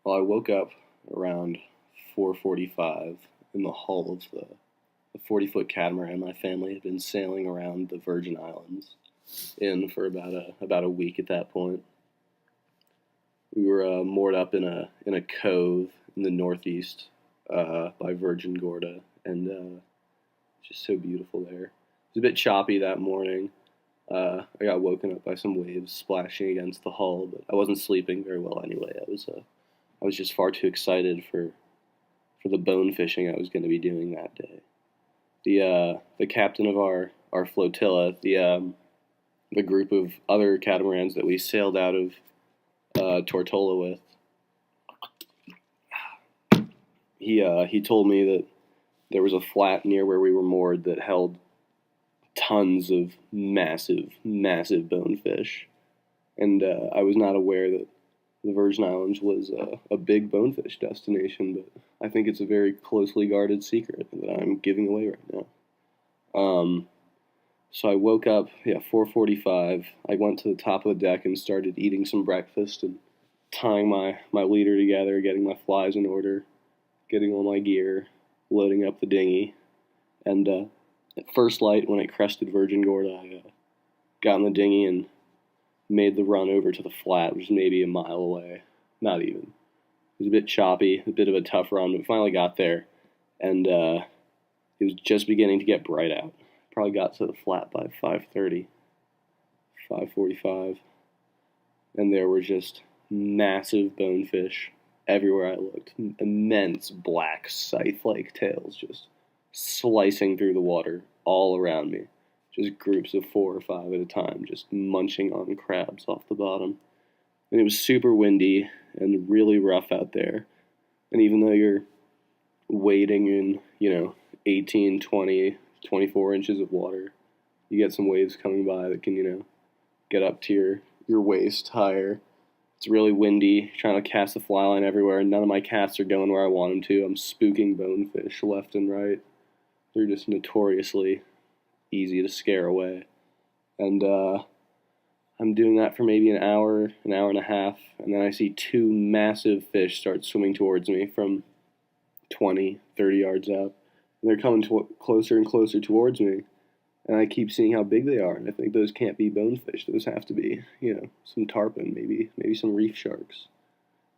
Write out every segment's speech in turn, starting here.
Well, I woke up around 4:45 in the hull of the 40-foot catamaran my family had been sailing around the Virgin Islands in for about a week at that point. We were moored up in a cove in the northeast by Virgin Gorda, and it's just so beautiful there. It was a bit choppy that morning. I got woken up by some waves splashing against the hull, but I wasn't sleeping very well anyway. I was just far too excited for the bone fishing I was going to be doing that day. The captain of our flotilla, the group of other catamarans that we sailed out of Tortola with, he told me that there was a flat near where we were moored that held tons of massive bonefish, and I was not aware that the Virgin Islands was a big bonefish destination, but I think it's a very closely guarded secret that I'm giving away right now. So I woke up, 4:45. I went to the top of the deck and started eating some breakfast and tying my leader together, getting my flies in order, getting all my gear, loading up the dinghy, and at first light, when it crested Virgin Gorda, I got in the dinghy and made the run over to the flat, which is maybe a mile away. Not even. It was a bit choppy, a bit of a tough run, but finally got there, and it was just beginning to get bright out. Probably got to the flat by 5:30, 5:45, and there were just massive bonefish everywhere I looked. Immense black scythe-like tails just slicing through the water all around me. Just groups of 4 or 5 at a time, just munching on crabs off the bottom. And it was super windy and really rough out there. And even though you're wading in, 18, 20, 24 inches of water, you get some waves coming by that can, get up to your waist higher. It's really windy, trying to cast the fly line everywhere, and none of my casts are going where I want them to. I'm spooking bonefish left and right. They're just notoriously easy to scare away. And I'm doing that for maybe an hour and a half, and then I see 2 massive fish start swimming towards me from 20, 30 yards out. And they're coming closer and closer towards me, and I keep seeing how big they are, and I think those can't be bonefish. Those have to be, some tarpon, maybe some reef sharks.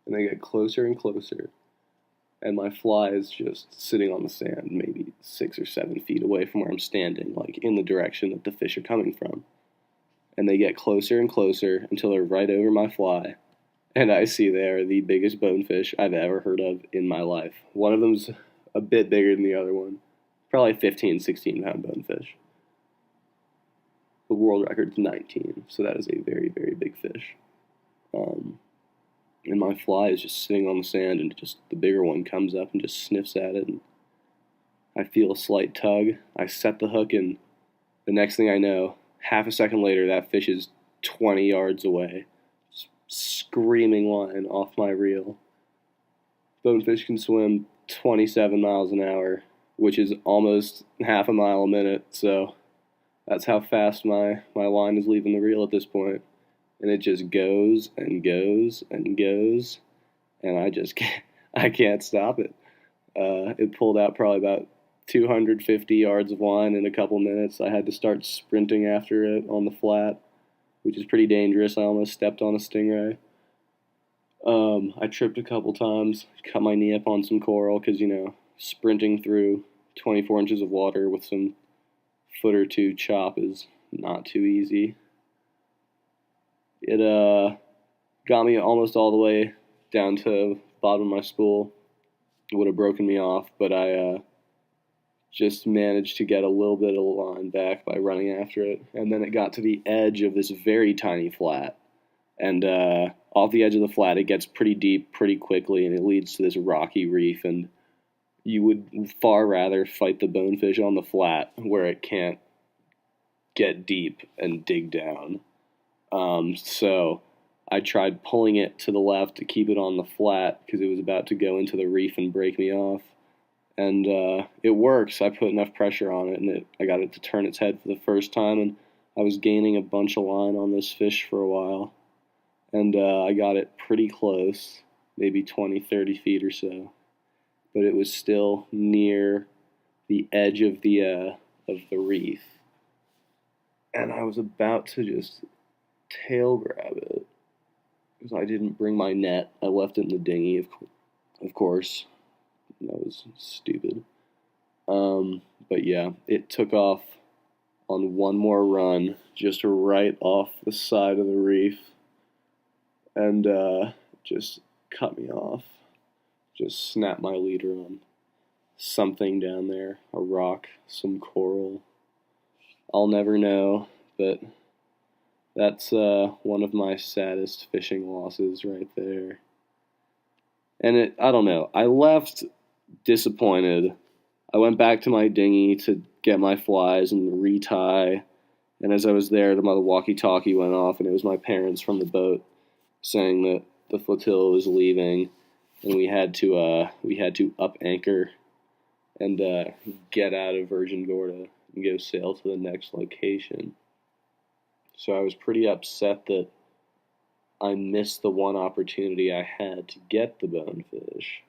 And they get closer and closer, and my fly is just sitting on the sand, maybe 6 or 7 feet away from where I'm standing, like in the direction that the fish are coming from. And they get closer and closer until they're right over my fly, and I see they are the biggest bonefish I've ever heard of in my life. One of them's a bit bigger than the other one, probably 15, 16-pound bonefish. The world record's 19, so that is a very, very big fish. And my fly is just sitting on the sand, and just the bigger one comes up and just sniffs at it, and I feel a slight tug. I set the hook, and the next thing I know, half a second later, that fish is 20 yards away, screaming line off my reel. Bonefish can swim 27 miles an hour, which is almost half a mile a minute, so that's how fast my line is leaving the reel at this point. And it just goes and goes and goes, and I can't stop it. It pulled out probably about 250 yards of line in a couple minutes. I had to start sprinting after it on the flat, which is pretty dangerous. I almost stepped on a stingray. I tripped a couple times, cut my knee up on some coral, because, sprinting through 24 inches of water with some foot or two chop is not too easy. It got me almost all the way down to the bottom of my spool. It would have broken me off, but I just managed to get a little bit of the line back by running after it. And then it got to the edge of this very tiny flat. And off the edge of the flat, it gets pretty deep pretty quickly, and it leads to this rocky reef. And you would far rather fight the bonefish on the flat where it can't get deep and dig down. So I tried pulling it to the left to keep it on the flat because it was about to go into the reef and break me off. And it works. I put enough pressure on it, and I got it to turn its head for the first time, and I was gaining a bunch of line on this fish for a while. And I got it pretty close, maybe 20, 30 feet or so, but it was still near the edge of the reef, and I was about to just tail grab it because I didn't bring my net. I left it in the dinghy, of course. That was stupid. But yeah, it took off on one more run, just right off the side of the reef, and just cut me off. Just snapped my leader on something down there, a rock, some coral. I'll never know, but that's one of my saddest fishing losses right there. And I don't know, I left disappointed. I went back to my dinghy to get my flies and retie. And as I was there, my walkie-talkie went off, and it was my parents from the boat saying that the flotilla was leaving, and we had to up anchor and get out of Virgin Gorda and go sail to the next location. So I was pretty upset that I missed the one opportunity I had to get the bonefish.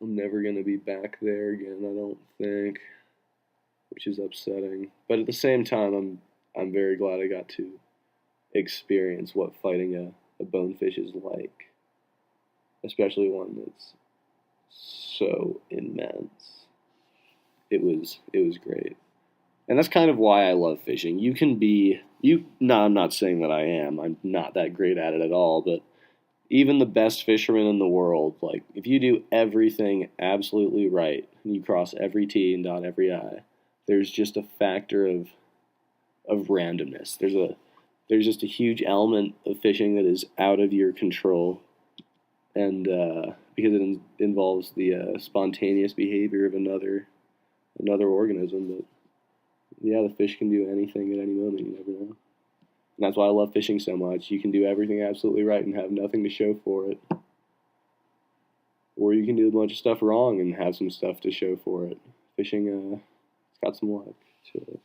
I'm never going to be back there again, I don't think, which is upsetting. But at the same time, I'm very glad I got to experience what fighting a bonefish is like, especially one that's so immense. It was great. And that's kind of why I love fishing. You can be no, I'm not saying that I am. I'm not that great at it at all, but even the best fishermen in the world, like if you do everything absolutely right and you cross every T and dot every I, there's just a factor of randomness. There's just a huge element of fishing that is out of your control, and because it involves the spontaneous behavior of another organism. But yeah, the fish can do anything at any moment. You never know. And that's why I love fishing so much. You can do everything absolutely right and have nothing to show for it. Or you can do a bunch of stuff wrong and have some stuff to show for it. Fishing, it's got some luck to it.